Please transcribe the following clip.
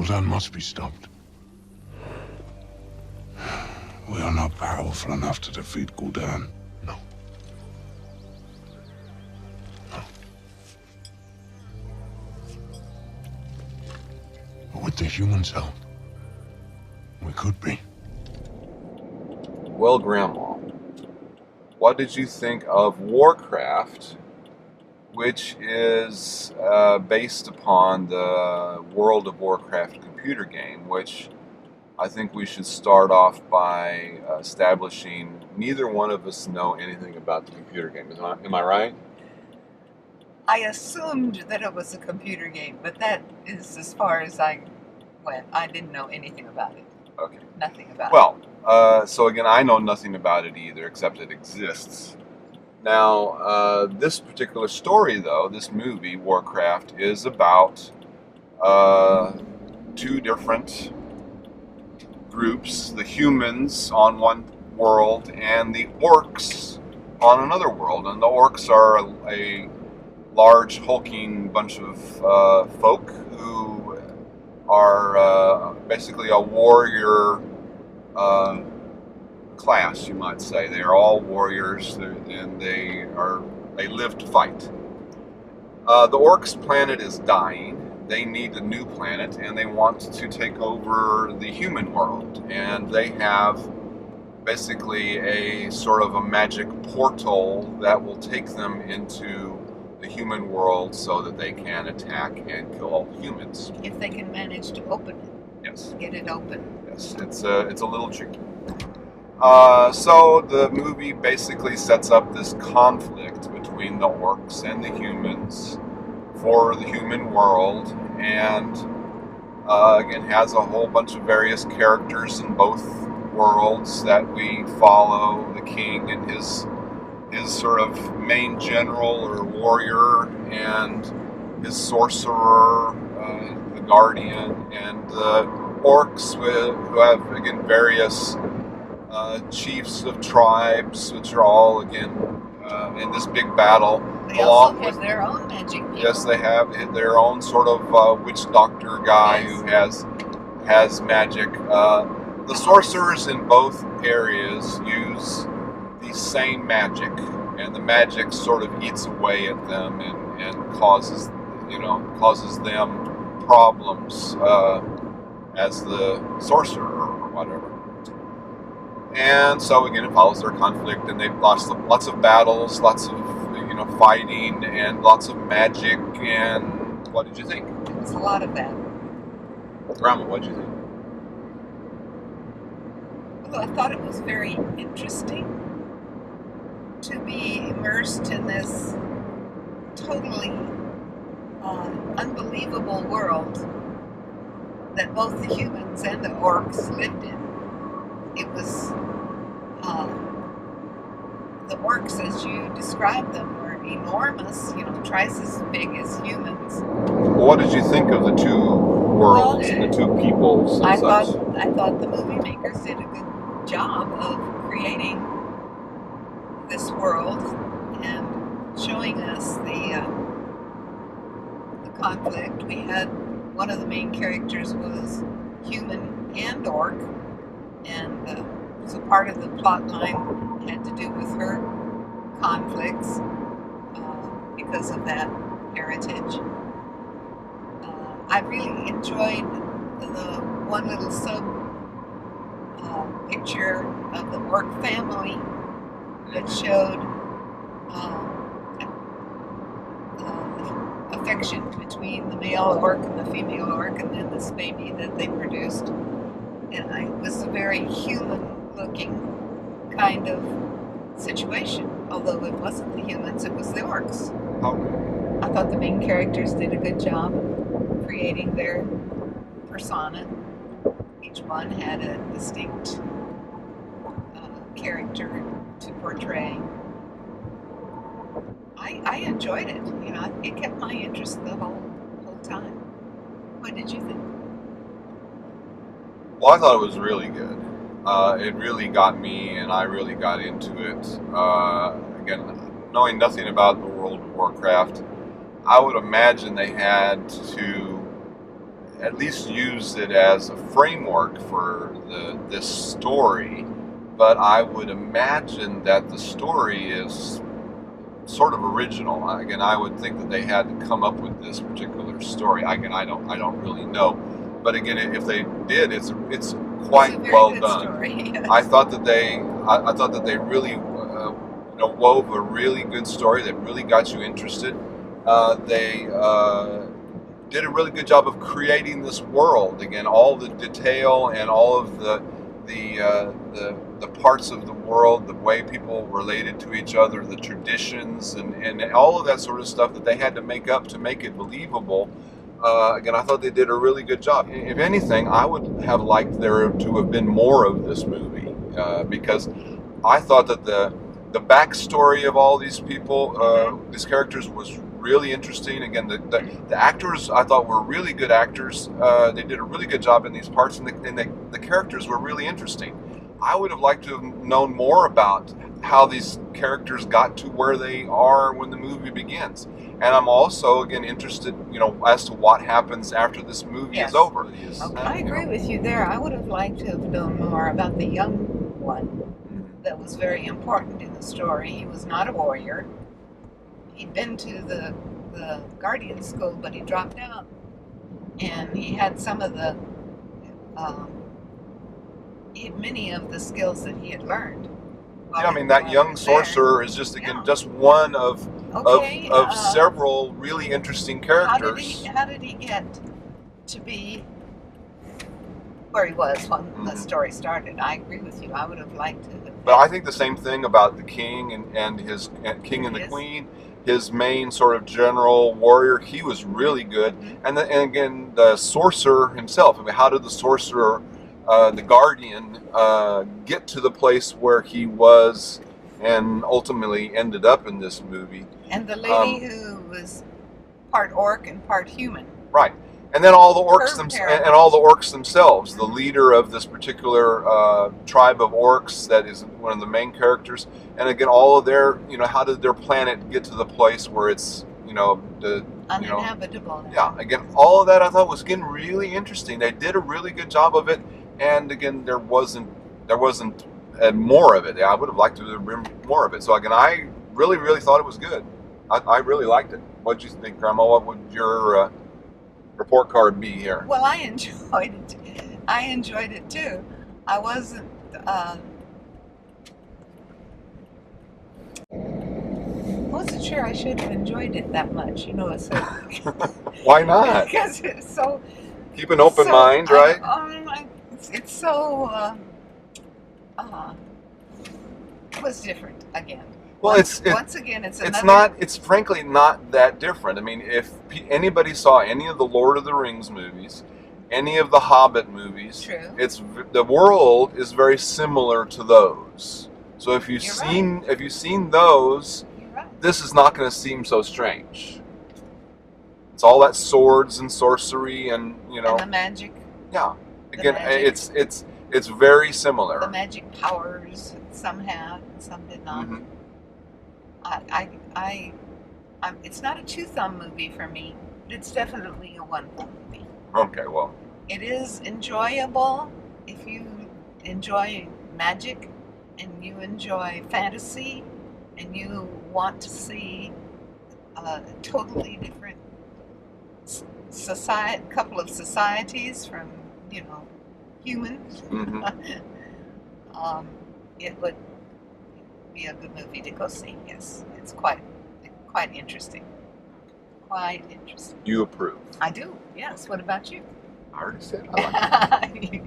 Gul'dan must be stopped. We are not powerful enough to defeat Gul'dan. No. No. But with the humans' help, we could be. Well, Grandma, what did you think of WARCRAFT, which is based upon the World of Warcraft computer game, which I think we should start off by establishing neither one of us know anything about the computer game. Am I right? I assumed that it was a computer game, but that is as far as I went. I didn't know anything about it. Okay. Nothing about it. Well, so again, I know nothing about it either, except it exists. Now, this particular story, though, this movie, WARCRAFT, is about two different groups, the humans on one world and the orcs on another world. And the orcs are a large, hulking bunch of folk who are basically a warrior class, you might say. They are all warriors, and they live to fight. The orcs' planet is dying. They need a new planet, and they want to take over the human world. And they have basically a sort of a magic portal that will take them into the human world so that they can attack and kill all the humans. If they can manage to open it. Yes. Get it open. Yes, it's a little tricky. So the movie basically sets up this conflict between the orcs and the humans for the human world, and again has a whole bunch of various characters in both worlds that we follow. The king and his sort of main general or warrior, and his sorcerer, the guardian, and the orcs who have again various chiefs of tribes, which are all again in this big battle. They also have their own magic people. Yes, they have their own sort of witch doctor guy who has magic. The sorcerers in both areas use the same magic, and the magic sort of eats away at them and causes them problems as the sorcerer or whatever. And so again, it follows their conflict, and they've lost lots of battles, lots of fighting, and lots of magic. And what did you think? It was a lot of that. Grandma, what did you think? Well, I thought it was very interesting to be immersed in this totally unbelievable world that both the humans and the orcs lived in. It was the orcs, as you described them, were enormous, twice as big as humans. Well, what did you think of the two worlds and the two peoples? I thought the movie makers did a good job of creating this world and showing us the conflict. We had one of the main characters was human and orc, and so part of the plot line had to do with her conflicts because of that heritage. I really enjoyed the one little sub picture of the orc family that showed affection between the male orc and the female orc, and then this baby that they produced. And it was a very human-looking kind of situation, although it wasn't the humans, it was the orcs. Okay. I thought the main characters did a good job of creating their persona. Each one had a distinct character to portray. I enjoyed it. It kept my interest the whole time. What did you think? Well, I thought it was really good. It really got me, and I really got into it. Again, knowing nothing about the World of Warcraft, I would imagine they had to at least use it as a framework for this story. But I would imagine that the story is sort of original. Again, I would think that they had to come up with this particular story. Again, I don't really know. But again, if they did, it's quite well done. Story, yes. I thought that they really wove a really good story that really got you interested. They did a really good job of creating this world. Again, all the detail and all of the parts of the world, the way people related to each other, the traditions, and all of that sort of stuff that they had to make up to make it believable. Again, I thought they did a really good job. If anything, I would have liked there to have been more of this movie, because I thought that the backstory of all these people, these characters, was really interesting. Again, the actors I thought were really good actors. They did a really good job in these parts, and the characters were really interesting. I would have liked to have known more about how these characters got to where they are when the movie begins. And I'm also, again, interested, as to what happens after this movie is over. I agree with you there. I would have liked to have known more about the young one. That was very important in the story. He was not a warrior. He'd been to the Guardian School, but he dropped out. And he had some of the, many of the skills that he had learned. Yeah, I mean, that young sorcerer is just, again, just one of several really interesting characters. How did he get to be where he was when the story started? I agree with you. I would have liked to. But I think the same thing about the king and his king and the queen. His main sort of general warrior, he was really good. And again, the sorcerer himself. I mean, how did the sorcerer, the guardian, get to the place where he was and ultimately ended up in this movie? And the lady who was part orc and part human. Right. And then all the orcs themselves, the leader of this particular tribe of orcs that is one of the main characters. And again, all of their, how did their planet get to the place where it's, uninhabitable. Yeah, again, all of that I thought was, again, really interesting. They did a really good job of it. And again, there wasn't more of it. I would have liked to have been more of it. So again, I really, really thought it was good. I really liked it. What did you think, Grandma? What would your report card be here? Well, I enjoyed it. I enjoyed it too. I wasn't. Wasn't sure I should have enjoyed it that much. So. Why not? Because it's so. Keep an open mind, right? It's so. It was different again. Well, once again, it's It's frankly not that different. I mean, if anybody saw any of the Lord of the Rings movies, any of the Hobbit movies, true. The world is very similar to those. So if you've seen those, right. This is not going to seem so strange. It's all that swords and sorcery and and the magic. Yeah. Again, it's very similar. The magic powers some had, some did not. Mm-hmm. It's not a two-thumb movie for me, but it's definitely a one-thumb movie. Okay, well. It is enjoyable if you enjoy magic and you enjoy fantasy and you want to see a totally different couple of societies from, humans. Mm-hmm. It would be a good movie to go see. Yes, it's quite interesting. Quite interesting. You approve? I do. Yes. What about you? I already said I like it.